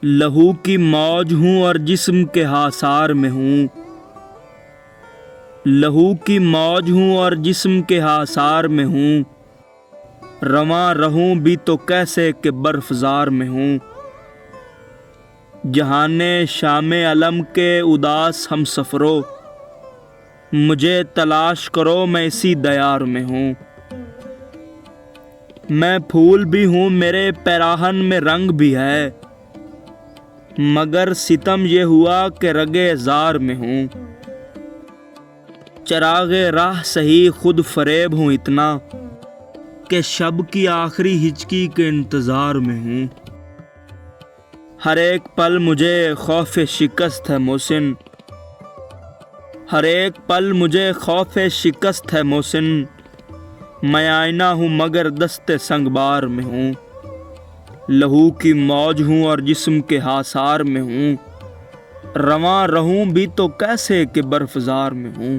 لہو کی موج ہوں اور جسم کے حصار میں ہوں، لہو کی موج ہوں اور جسم کے حصار میں ہوں، رواں رہوں بھی تو کیسے کہ برفزار میں ہوں۔ جہانے شام علم کے اداس ہم سفرو، مجھے تلاش کرو میں اسی دیار میں ہوں۔ میں پھول بھی ہوں میرے پیراہن میں رنگ بھی ہے، مگر ستم یہ ہوا کہ رگے زار میں ہوں۔ چراغ راہ سہی خود فریب ہوں اتنا کہ شب کی آخری ہچکی کے انتظار میں ہوں۔ ہر ایک پل مجھے خوف شکست ہے محسن، ہر ایک پل مجھے خوف شکست ہے محسن، میں آئینہ ہوں مگر دست سنگبار میں ہوں۔ لہو کی موج ہوں اور جسم کے حصار میں ہوں، رواں رہوں بھی تو کیسے کہ برفزار میں ہوں۔